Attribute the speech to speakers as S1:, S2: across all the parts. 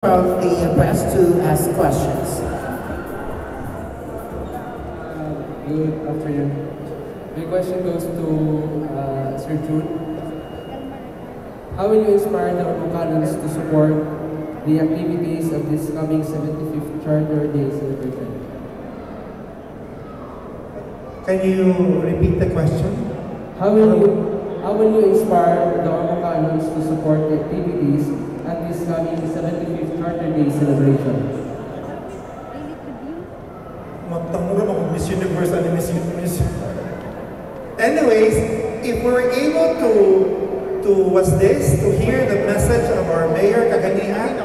S1: Of the press to ask questions.
S2: Good afternoon. My question goes to Sir Jude. How will you inspire the Ormocans to support the activities of this coming 75th Charter Day celebration?
S3: Can you repeat the question?
S2: How will you inspire the Ormocans to support the activities at this coming 75th Charter Day celebration?
S3: Magtamura ako, Miss Universe and Miss. Anyways, if we're able to hear the message of our Mayor Kaganian,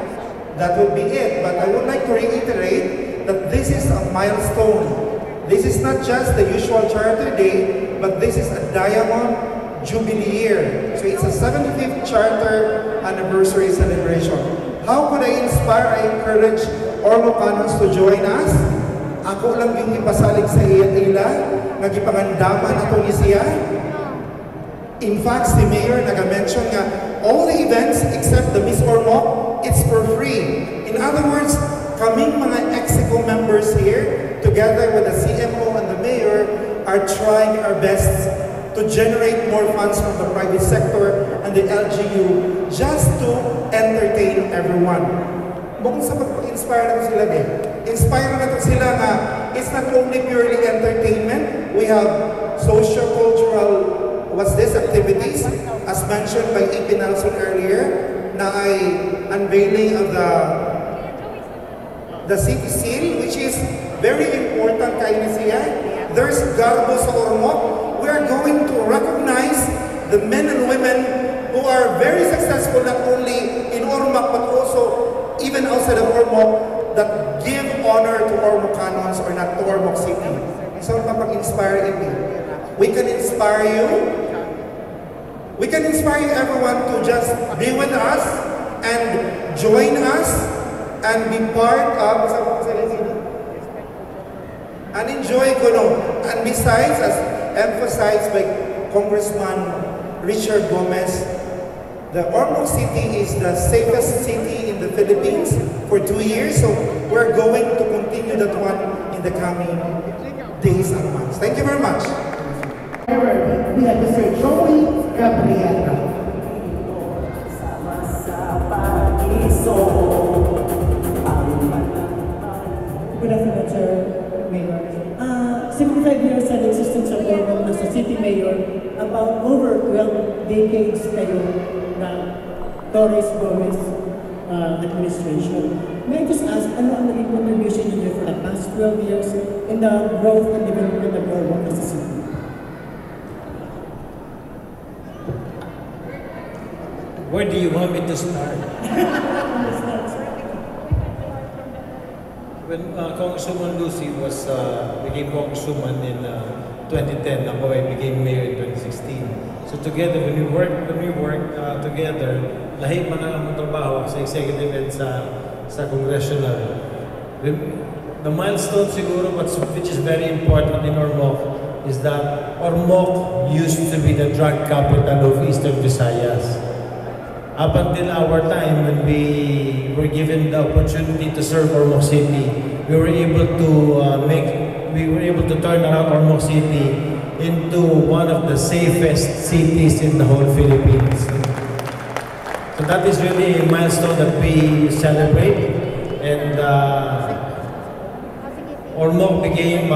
S3: that would be it. But I would like to reiterate that this is a milestone. This is not just the usual Charter Day, but this is a Diamond Jubilee year. So it's a 75th Charter Anniversary celebration. How could I inspire, I encourage Ormocanos to join us? Ako lang yung ipasalig sa ila, nagipangandaman ato ni siya. In fact, si Mayor nag-mention nga, all the events except the Miss Ormoc, it's for free. In other words, kaming mga Execom members here, together with the CMO and the Mayor, are trying our best to generate more funds from the private sector and the LGU just to entertain everyone. Bukod sa pag-inspire natin sila din, inspire natin sila nga it's not only purely entertainment, we have socio-cultural activities, as mentioned by AP Nelson earlier, na ay unveiling of the city seal, which is very important kay na siya. There's Garbo sa Ormoc. We are going to recognize the men and women who are very successful not only in Ormoc but also even outside of Ormoc that give honor to Ormocanos or not to Ormoc City. So kapag-inspire it. We can inspire you. We can inspire everyone to just be with us and join us and be part of and enjoy Kono. And besides, as emphasized by Congressman Richard Gomez, the Ormoc City is the safest city in the Philippines for 2 years, so we're going to continue that one in the coming days and months. Thank you very much.
S1: We have Mr. Joey Gabriela.
S4: Good afternoon, Sir Mayor. 75 years sa existence of Ormoc as a city mayor, about over 12 decades kayo na Torres Gomez administration. May I just ask, ano ang naging contribution niyo for the past 12 years in the growth and development of Ormoc as a city?
S5: Where do you want me to start? When Congresswoman Lucy became Congresswoman in 2010, ako I became Mayor in 2016. So together, when we work together, lahi man ang trabaho sa executive and sa congressional. The milestone siguro, which is very important in Ormoc, is that Ormoc used to be the drug capital of Eastern Visayas. Up until our time, when we were given the opportunity to serve Ormoc City, we were able to turn around Ormoc City into one of the safest cities in the whole Philippines. So that is really a milestone that we celebrate, and Ormoc became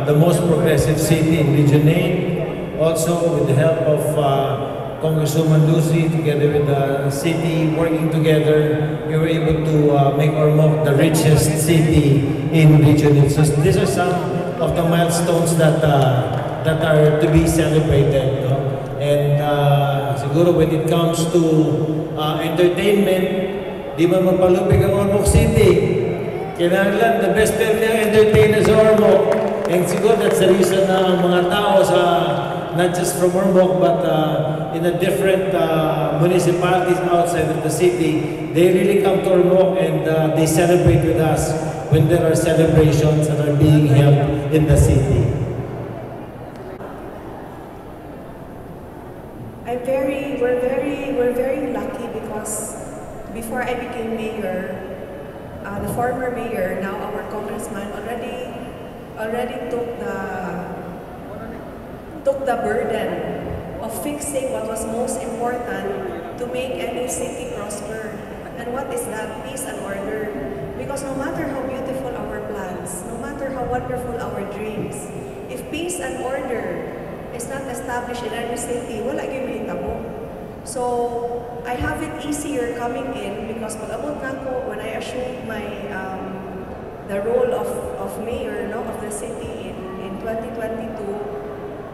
S5: the most progressive city in Region 8. Also, with the help of Congresswoman Lucy, together with the city, working together, we were able to make Ormoc the richest city in Region 8. So these are some of the milestones that are to be celebrated. No? And siguro when it comes to entertainment, di ba magpalupig ang Ormoc City? Kailangan the best ever entertainers sa Ormoc. And siguro that's the reason na ang mga tao sa not just from Ormoc, but in the different municipalities outside of the city, they really come to Ormoc and they celebrate with us when there are celebrations that are being held in the city.
S6: We're very lucky because before I became mayor, the former mayor, now our congressman, already took the burden of fixing what was most important to make any city prosper. And what is that? Peace and order. Because no matter how beautiful our plans, no matter how wonderful our dreams, if peace and order is not established in any city, wala gyud mahitabo. So I have it easier coming in because pag-abot na ko when I assumed the role of mayor of the city in 2022.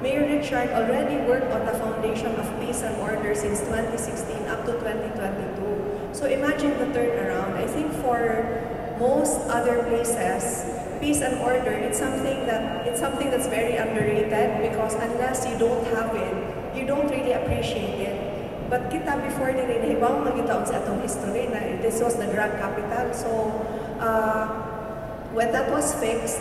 S6: Mayor Richard already worked on the foundation of peace and order since 2016 up to 2022. So imagine the turnaround. I think for most other places, peace and order, it's something that's very underrated because unless you don't have it, you don't really appreciate it. But kita before nila nahibaw magitaon sa atong history na this was the drug capital. So when that was fixed,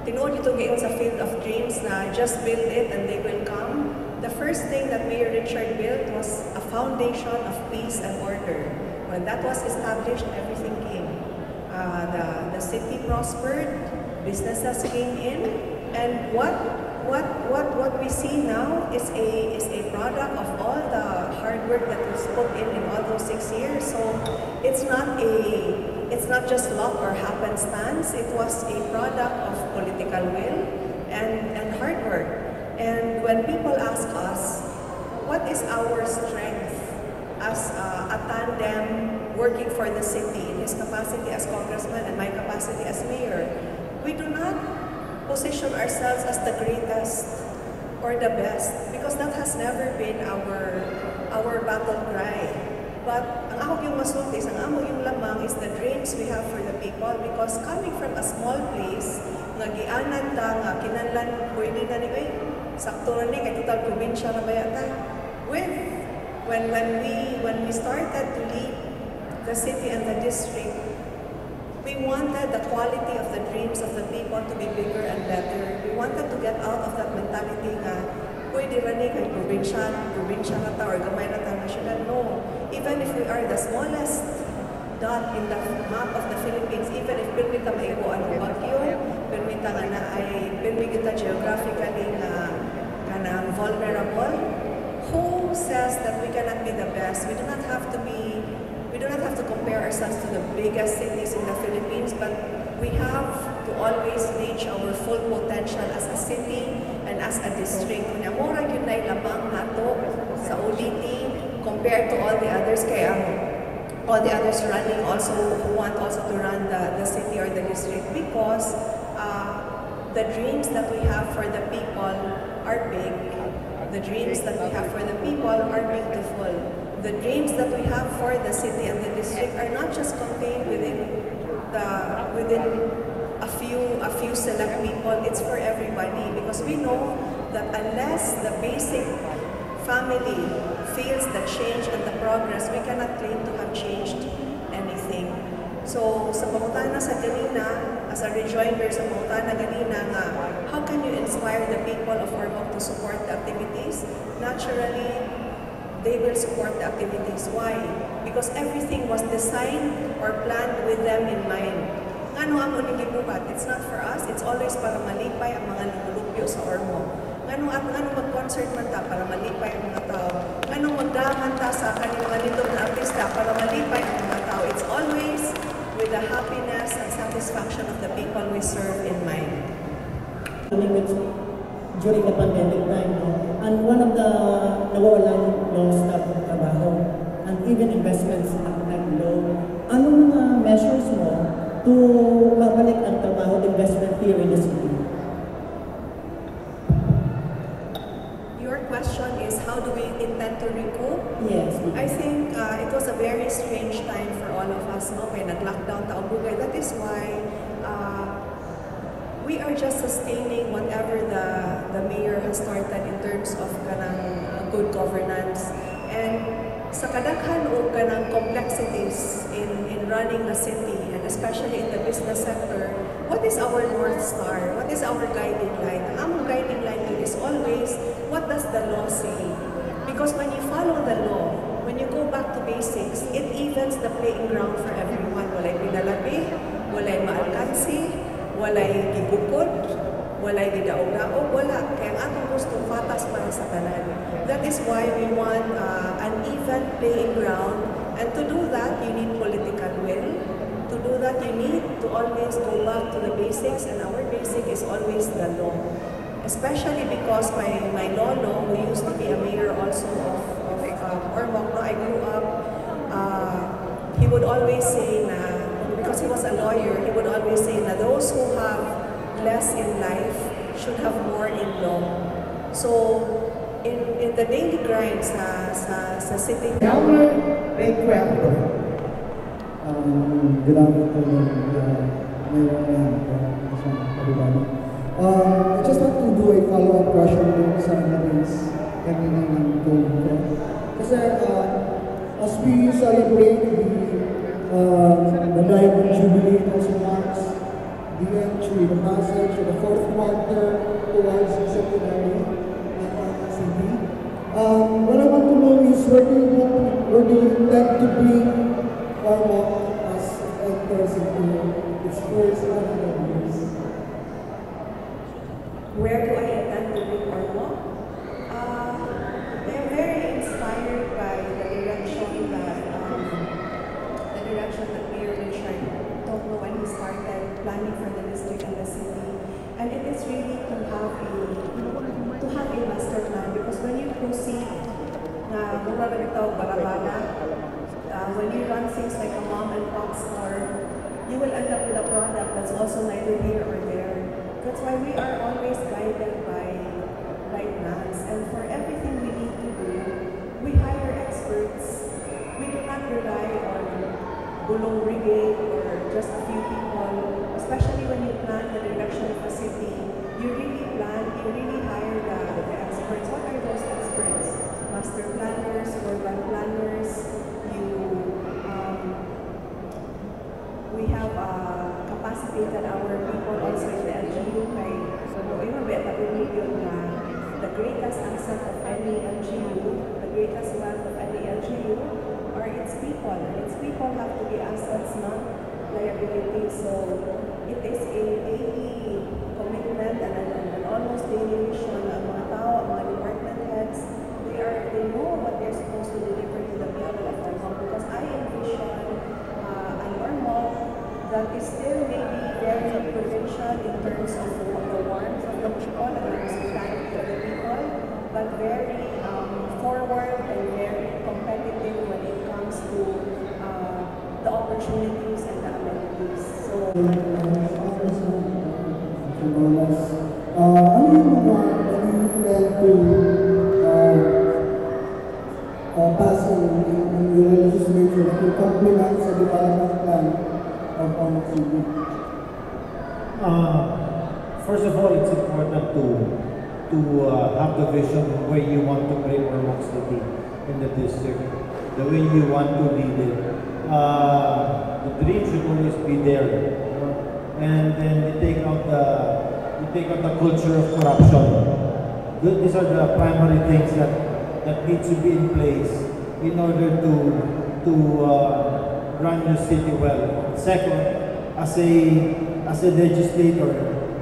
S6: tinuod ito ngayon sa field of dreams na just build it and they will come. The first thing that Mayor Richard built was a foundation of peace and order. When that was established, everything came. The city prospered, businesses came in, and what we see now is a product of all the hard work that was put in all those 6 years. So it's not just luck or happenstance. It was a product of political will and hard work. And when people ask us, what is our strength as a tandem working for the city in his capacity as congressman and my capacity as mayor, we do not position ourselves as the greatest or the best because that has never been our battle cry. But ang ako yung masultis, ang amo yung lamang is the dreams we have for the people because coming from a small place, nagianan ta nga kinahanglan pwede na ni sakto na ni kay total probinsya na bayata. When we started to lead the city and the district, we wanted the quality of the dreams of the people to be bigger and better. We wanted to get out of that mentality nga, pwede rin kay probinsya na ta or gamay na ta nasyonal. No. Even if we are the smallest dot in the map of the Philippines, even if pinmita maibuan ng bagyo, pinmita nga na ay pinmita geographically na vulnerable, who says that we cannot be the best? We do not have to compare ourselves to the biggest cities in the Philippines, but we have to always reach our full potential as a city and as a district. Kung mura yun na ilamang nato sa ODT compared to all the others, kaya all the others running also who want also to run the city or the district because the dreams that we have for the people are big. The dreams that we have for the people are beautiful. The dreams that we have for the city and the district are not just contained within a few select people. It's for everybody because we know that unless the basic family feels the change and the progress, we cannot claim to have changed anything. So sa pangutana sa ganina, as a rejoinder sa pangutana ganina nga, how can you inspire the people of Ormoc to support the activities? Naturally, they will support the activities. Why? Because everything was designed or planned with them in mind. Ngano ang uning gibuhat? It's not for us, it's always para malipay ang mga lumulupyo sa Ormoc. Ngano mag-concert man ta para malipay ang mga tao. Ngano magdaman ta sa kanilang mga lindog na artista para malipay ang mga tao. It's always with the happiness and satisfaction of the people we serve in mind.
S4: During the pandemic time, and one of the nawawalan non-stop trabaho and even investments at low. Anong mga measures mo to mabalik ang trabaho investment here in the city?
S6: Your question is how do we intend to recoup?
S4: Yes.
S6: I think it was a very strange time for all of us, no? Kaya nag-lockdown taong bugay. That is why we are just sustaining whatever the mayor has started in terms of kanang good governance. And sa kadaghan o kanang complexities in running the city, and especially in the business sector, what is our North Star? What is our guiding light? Ang guiding light is always, what does the law say? Because when you follow the law, when you go back to basics, it evens the playing ground for everyone. Walay pinalabi, walay gibukod, walay gidaog-daog, wala. Kaya ang atong gusto patas para sa tanan. That is why we want an even playing ground, and to do that, you need political will. To do that, you need to always go back to the basics, and our basic is always the law. Especially because my lolo, who used to be a mayor also of Ormoc, no, I grew up, he would always say na, because he was a lawyer, he would always say na those who have less in life should have more in law. So, in the daily grind sa city.
S1: Elmer Recuerdo.
S7: Good afternoon, Mayor and everybody. I just want to do a follow-up question dun sa nabis kanina ng Congressman. Kasi as we celebrate the Diamond Jubilee also marks the entry, the passage of the fourth quarter towards the centenary of city. What I want to know is where do you intend to bring Ormoc as it enters into its first 100 years?
S6: Where do I intend to bring Ormoc? I am very inspired by the direction that Mayor Richard took when he started planning for the district and the city. And it is really to have a master plan, because when you proceed na mura na ito, balabala, when you run things like a mom and pop store, you will end up with a product that's also neither here or there. That's why we are always guided by plans. And for everything we need to do, we hire experts. We do not rely on bulong brigade or just a few people. Especially when you plan the direction of the city, you really hire the experts. What are those experts? Master planners, urban planners. We have capacitated our people also in the LGU. The greatest asset of any LGU, the greatest wealth of any LGU are its people. Its people have to be assets, not liabilities. So it is a daily commitment and an almost daily mission. Ang mga tao, ang mga department heads, they know what they're supposed to deliver to the people of Ormoc, because I envision an Ormoc that is still maybe very provincial in terms of the warmth of the people and the hospitality of the people, but very forward and very competitive when it comes to the opportunities and the amenities. So,
S7: ano yung mga nag-intend to pass in your legislature to complement sa development plan of Ormoc City?
S5: First of all, it's important to have the vision where you want to bring Ormoc City in the district, the way you want to lead it. The dream should always be there, you know? And then you take out the culture of corruption. These are the primary things that need to be in place in order to run your city well. Second, as a legislator,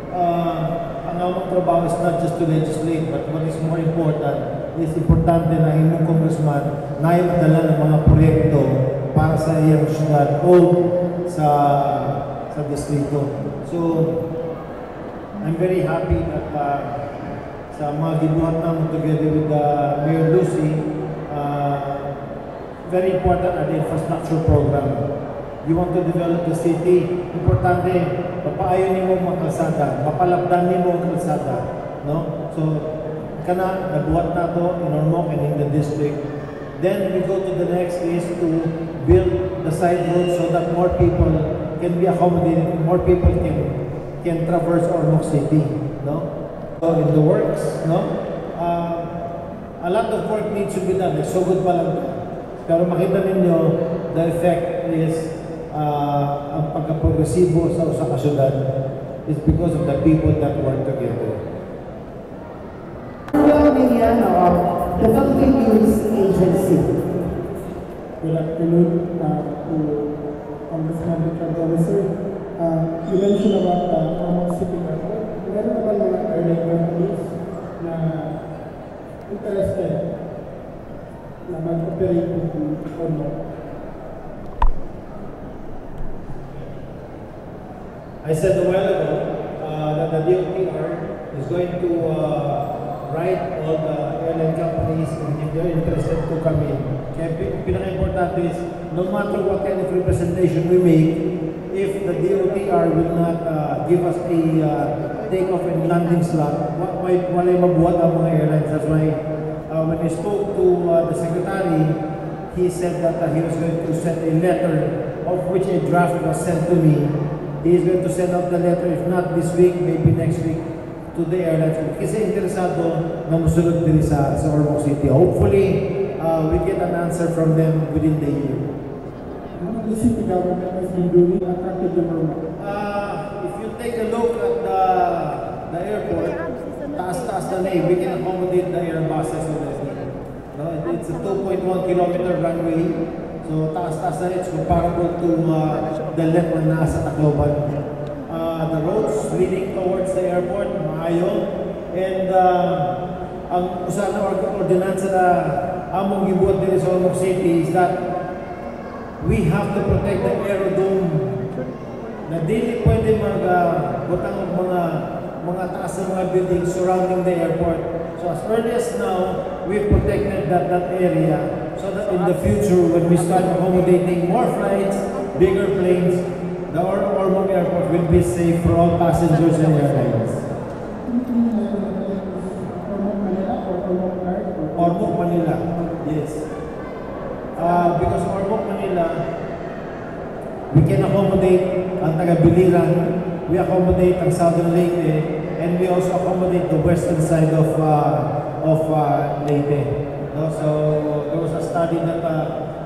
S5: ang among trabaho is not just to legislate, but what is more important is importante na imong congressman na ipadala ng mga proyekto para sa iyang syudad o sa distrito. So, I'm very happy that sa mga gibuhat namin together with Mayor Lucy, very important are the infrastructure program. You want to develop the city, importante, papaayon mo mga kalsada, mapalabdan mo ang kalsada, no? So, nabuhat na to in Ormoc and in the district. Then we go to the next is to build the side roads so that more people can be accommodated, more people can traverse Ormoc City, no? So in the works, no? A lot of work needs to be done. So good pa lang. Pero makita ninyo, the effect is ang pagka-progresibo sa usa ka syudad is because of the people that work together.
S1: The Philippine News Agency.
S7: Good afternoon to Congressman Richard. you mentioned about Ormoc City Airport. Meron naman mga airline companies na interested na mag-operate with Ormoc.
S5: I said a while ago that the DOTR is going to write all the airline companies if they're interested to come in. Kaya pinaka-importante is, no matter what kind of representation we make, if the DOTR will not give us a takeoff and landing slot, walay mabuhat ang mga airlines. That's why when I spoke to the secretary, he said that he was going to send a letter, of which a draft was sent to me. He is going to send out the letter, if not this week, maybe next week, to the airlines. Kasi interesado na musulod din sa Ormoc City. Hopefully, we get an answer from them within the year.
S7: The city government has been doing attractive to Ormoc.
S5: If you take a look at the airport, taas-taas na we can accommodate the airbuses already. No? It's a 2.1 kilometer runway. So taas-taas na rin, it's comparable to the length na nasa Tacloban. The roads leading towards the airport, maayo. And ang usa na ordinansa na among gibuhat din sa Ormoc City is that we have to protect the aerodrome. Na dili pwede magbutang mga taas na mga buildings surrounding the airport. So as early as now, we've protected that area so that in the future, when we start accommodating more flights, bigger planes, the Ormoc Airport will be safe for all passengers and airlines. Ormoc, Manila, yes. Because Ormoc, Manila, we can accommodate ang taga-Biliran, we accommodate ang Southern Leyte, and we also accommodate the western side of Leyte. No? So there was a study that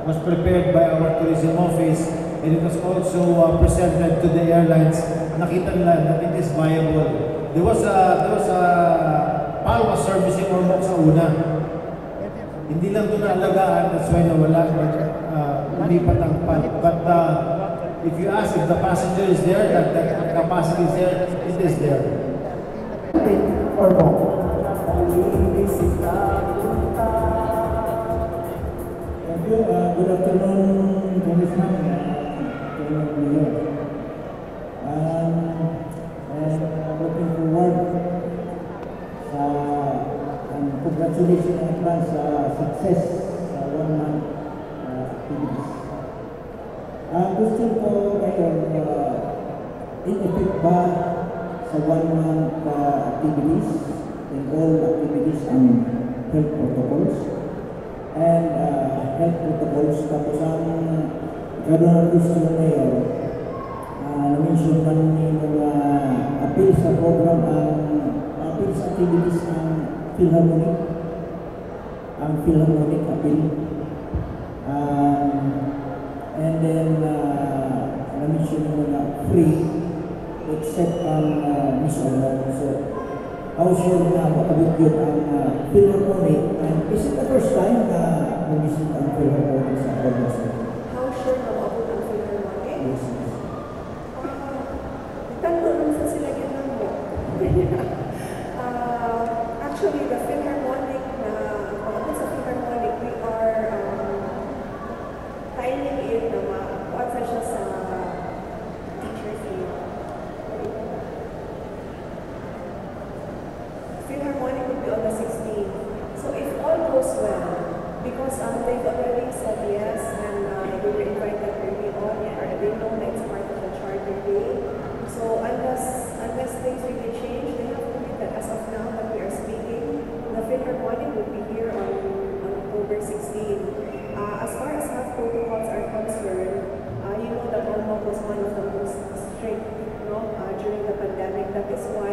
S5: was prepared by our tourism office, and it was also presented to the airlines. Nakita nila that it is viable. There was a PAL was servicing Ormoc sa una. Hindi lang ito naalagaan, that's why nawala, lumipat ang PAL. But if you ask if the passenger is there, that the capacity is there, it is there.
S1: Ormoc.
S4: Thank you. Good afternoon, Congressman. And looking forward and congratulations in advance sa success sa one-month activities. Gusto ko ngayon, in-effect ba sa one-month activities and all activities ang health protocols? And health protocols, tapos ang gano'n gusto ngayon, na-mention man ni mga appeal sa program ang appeal sa activities ang Philharmonic appeal. And then na-mention ni mga free except ang Miss Ormoc. So, how sure na makabit yun ang Philharmonic, and is it the first time na mag-visit ang Philharmonic sa Ormoc?
S6: How sure na makabit ang Philharmonic?
S7: Yes.
S6: Tanong lang sa sila ginang mo. Actually, the Philharmonic makabit sa Philharmonic, we are timing it na makabit siya sa teacher fee. Philharmonic will be on the 16th. So if all goes well, because they've already said yes, and they were invited early on, or they know that it's part of the charter day. So unless things really change, they have to meet that. As of now that we are speaking, the Philharmonic will be here on October 16. As far as health protocols are concerned, you know that Ormoc was one of the most strict during the pandemic. That is why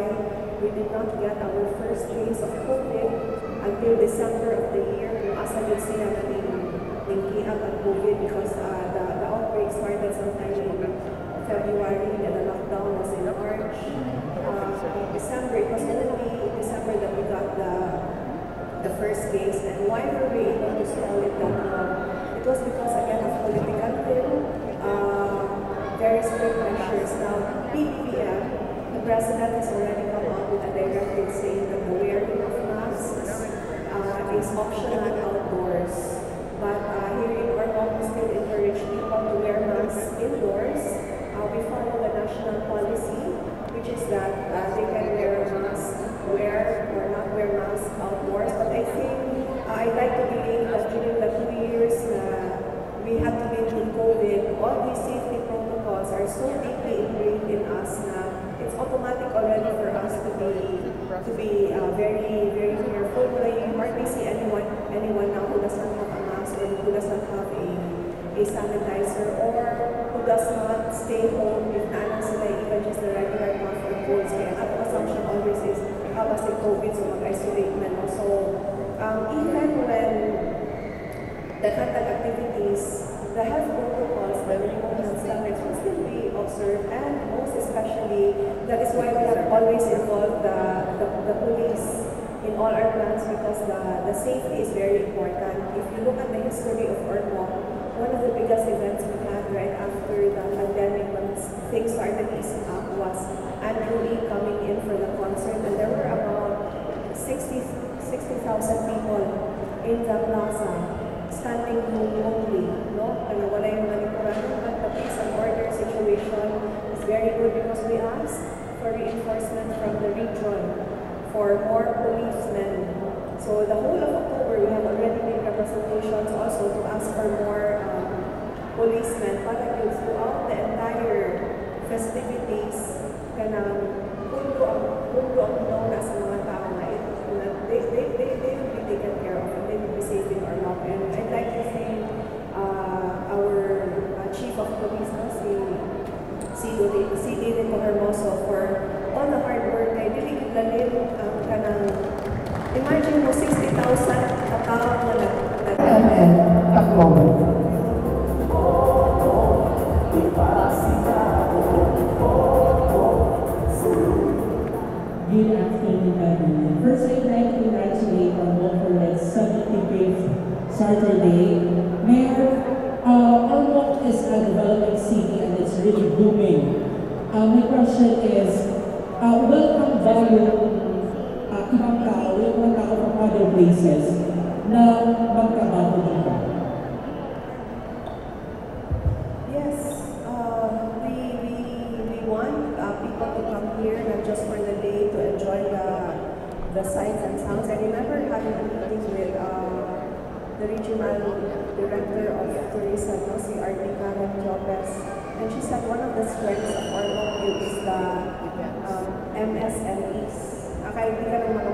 S6: we did not get our first case of COVID until December of the year. Asa din siya na ningkiang ang COVID because the outbreak started sometime in February and the lockdown was in March. December, it was only in December that we got the first case. And why were we able to stall it that long? It was because again of political will, very strict measures Now, PPM, the President has already come out with a directive saying that the wearing of masks is optional outdoors. But here in Ormoc, we still encourage people to wear masks indoors. We follow the national policy, which is that they can wear masks, wear or not wear masks outdoors. But I think I'd like to believe that during the 2 years we had to live with COVID, all these safety protocols are so deeply ingrained in us na it's automatic already for us to be very, very careful. You hardly see anyone now who doesn't have a mask or who doesn't have a sanitizer or who does not stay home if nalang sila even just the regular cough or colds. Kaya ang assumption always is, kasi COVID, so mag-isolate na. So, even when the contact activities, the health protocols, the remote health standards will still be observed, and most especially, that is why we have always involved the police in all our plans, because the safety is very important. If you look at the history of Ormoc, one of the biggest events we had right after the pandemic, when things started easing up, was Andrew Lee coming in for the concert, and there were about 60,000 people in the plaza, standing room only, no? Kaya wala yung manipulahan, but the peace and order situation is very good because we asked for reinforcement from the region for more policemen. So the whole of October, we have already made representations also to ask for more policemen para throughout the entire festivities kanang pundo ang nona sa mga tao na they will be taken care of and they will be safe in Ormoc. And I'd like to thank our Chief of Police, si David Hermoso, for all the hard work. I really galing kanang imagine mo 60,000 katao na
S8: Good afternoon, everyone. First, I'd like to congratulate Ormoc for its 75th Saturday. Mayor, Ormoc is a developing city and it's really booming. My question is, welcome ba yung ibang tao from other places na magtrabaho dito?
S6: Yes, we want people to come here not just for the day to enjoy the sights and sounds. I remember having a meeting with the regional director of tourism, si Artie Karen Jopez, and she said one of the strengths of Ormoc is the MSMEs. Kaibigan ng mga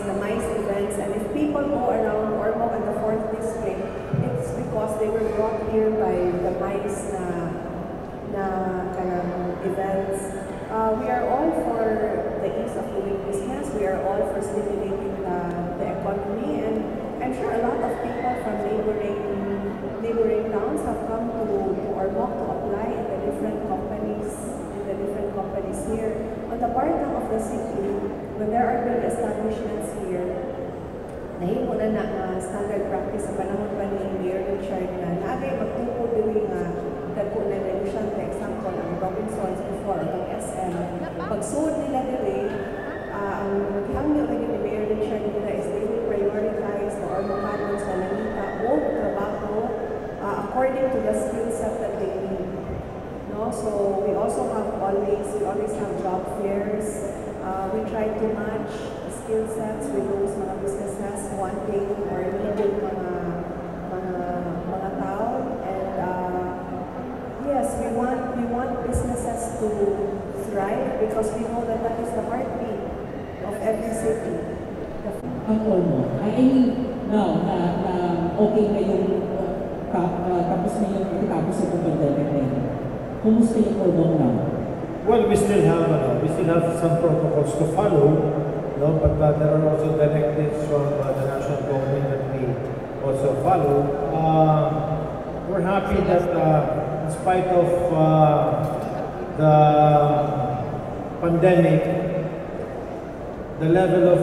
S6: the MICE events, and if people go around Ormoc and the 4th district, it's because they were brought here by the MICE na events. We are all for the ease of doing business. We are all for stimulating the economy, and I'm sure a lot of people from neighboring towns have come to Ormoc to apply in the different companies here. On the part of the city, when there are big establishments here, nahimo na standard practice sa panahon pa ni Mayor Richard na naagay magtungkol din nga dagko na negosyante, example, ang Robinsons before, ang SM. Pagsuod nila nila, ang hanggang lagi ni Mayor Richard nila is they will prioritize the Ormocanos sa Lanita o trabaho according to the skill set that they need. No? So we always have job fairs. We try to match skill sets with those mga businesses wanting or needing mga tao. And yes, we want businesses to thrive because we know that that is the heartbeat of every city.
S8: Ang Ormoc, I mean, now, okay na yung tapos na yung pandemic na yun. Kumusta yung Ormoc now?
S5: Well, we still have some protocols to follow, no? But there are also directives from the national government that we also follow. We're happy that in spite of the pandemic, the level of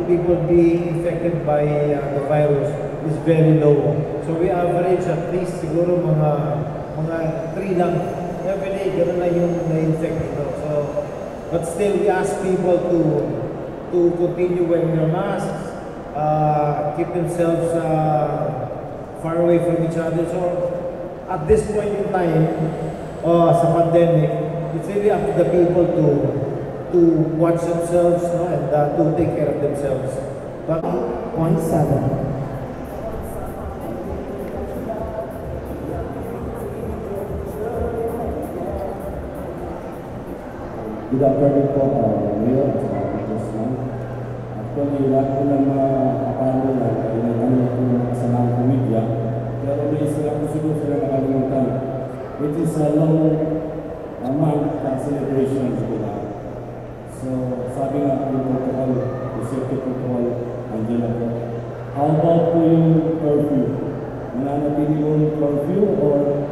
S5: people being infected by the virus is very low. So we average at least siguro mga 3 lang every day, gano'n na yung na-infect dito. So, but still, we ask people to continue wearing their masks, keep themselves far away from each other. So, at this point in time, sa pandemic, it's really up to the people to watch themselves, no, and to take care of themselves. But
S1: 0.7.
S9: Good afternoon po, Mayor at saka Congressman. Actually, lahat po ng mga kapano na ay nagtanong po ng mga kasamang komedya, pero may isa lang po siguro sila nakalimutan, which is a long month celebration po na. So, sabi nga po yung protocol, yung safety protocol, andyan na po. How about po yung curfew? Mananatili mo yung curfew or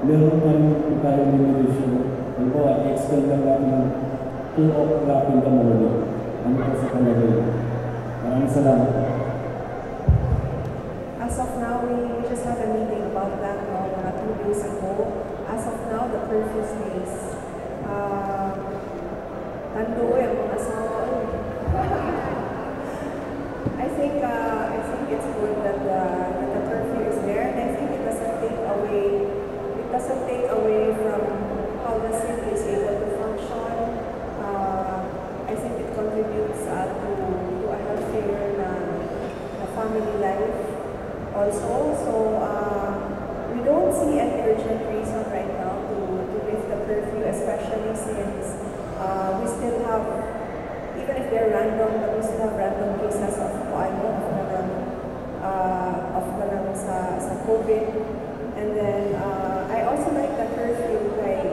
S9: meron pa rin po tayong limitation? Ano po, extend lang natin ng 2 o'clock in the morning. Ano po sa kanila yun? Maraming salamat.
S6: As of now, we just had a meeting about that mga 2 days ago. As of now, the curfew stays. Tando yung mga asawa. I think it's good that the curfew is there, and I think it doesn't take away from how the city is able to function. I think it contributes to a healthier family life also. So we don't see any urgent reason right now to lift the curfew, especially since we still have, even if they're random, but we still have random cases of sa COVID. And then I also like the curfew kay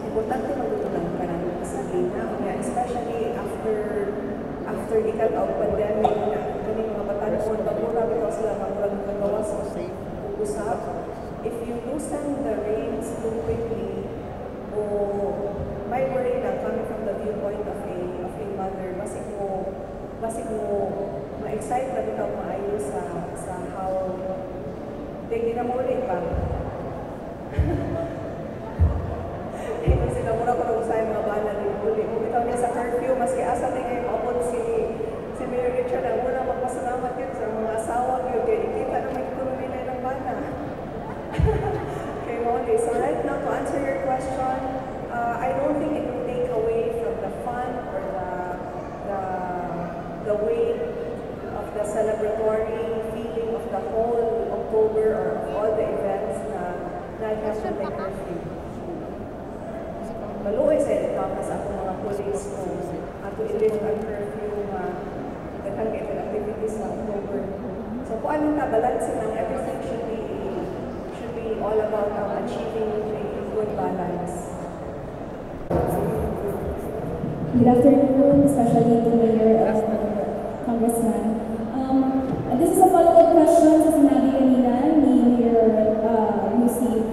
S6: importante magtutunan ka ng disiplina, especially after the cut-out pandemic na kaning mga batanon, pagmura bitaw sila magmurag nagawa sa usap. If you loosen the reins too quickly, my worry na coming from the viewpoint of a mother, basig mo ma-excite na bitaw maayo sa how they ginamuli pa. Ito sila muna ko nag-usay mga bala ni Uli. Bumitaw niya sa curfew, maski asa na ngayon maupon si Mayor Richard, na muna magpasalamat yun sa mga asawa yun. Kaya ikita na may ekonomi na ng bana. Okay, Molly. So right now, to answer your question, I don't think it will take away from the fun or the weight of the celebratory feeling of the whole October or all the events na has to take curfew. Maluoy sa ito sa akong mga police kung ato i-lift ang curfew daghang event activities sa October. So kung anong nabalansin ng everything should be all about achieving a good balance.
S10: Good afternoon, especially to Mayor Congressman. This is a follow-up question sa sinabi kanina ni Mayor Lucy.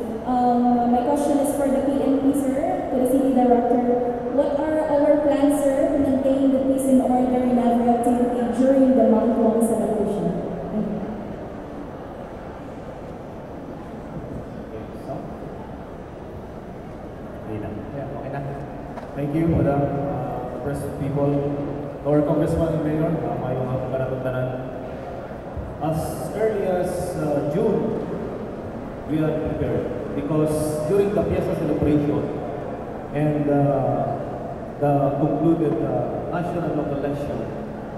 S10: My question is for the PNP, sir, to the City Director. What are our plans, sir, to maintain the peace and order in every activity during the Mount Long celebration?
S11: Thank you, Madam First People, our Congressman and Mayor, mayong mga panatutanan. As early as June, we are prepared because during the Fiesta celebration and the concluded national local election,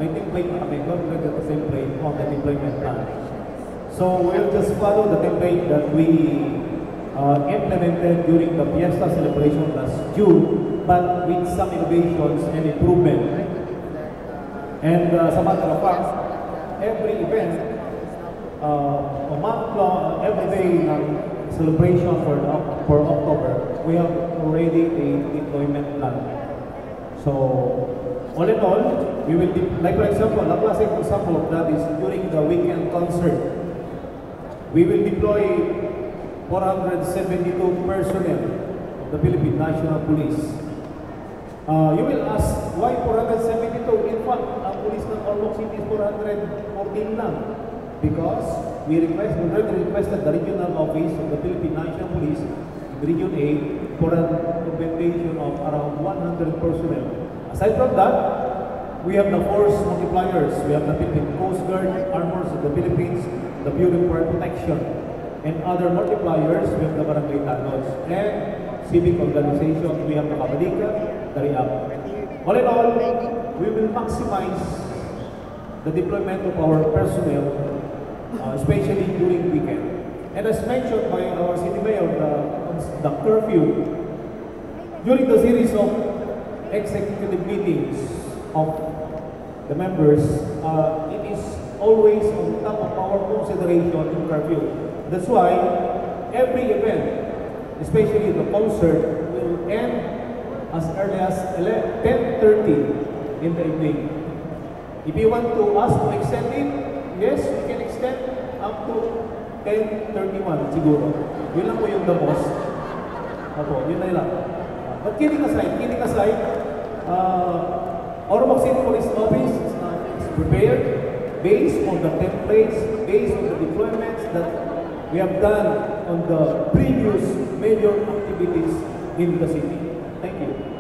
S11: may template na kami, concluded the template on the deployment plan. So we'll just follow the template that we implemented during the Fiesta celebration last June, but with some innovations and improvement. And as a matter of fact, every event, a month long, every day celebration for October, we have already a deployment plan. So, all in all, we will, like for example, a classic example of that is during the weekend concert. We will deploy 472 personnel of the Philippine National Police. You will ask, why 472? In fact, ang police ng Ormoc City is 414 lang. Because we already requested the regional office of the Philippine National Police in Region 8 for an augmentation of around 100 personnel. Aside from that, we have the force multipliers. We have the Philippine Coast Guard, Armed Forces of the Philippines, the Bureau of Fire Protection, and other multipliers. We have the Barangay Tanods and civic organizations. We have the Kabadika, the RIAP. All in all, we will maximize the deployment of our personnel, especially during weekend. And as mentioned by our city mayor, the curfew, during the series of executive meetings of the members, it is always on top of our consideration in curfew. That's why every event, especially the concert, will end as early as 10:30 in the evening. If you want to us to extend it, yes, we can extend up to 10:31 siguro. Yun lang po yung the most. Opo, yun na lang. But kidding aside, Ormoc City Police Office is prepared based on the templates, based on the deployments that we have done on the previous major activities in the city. Thank you.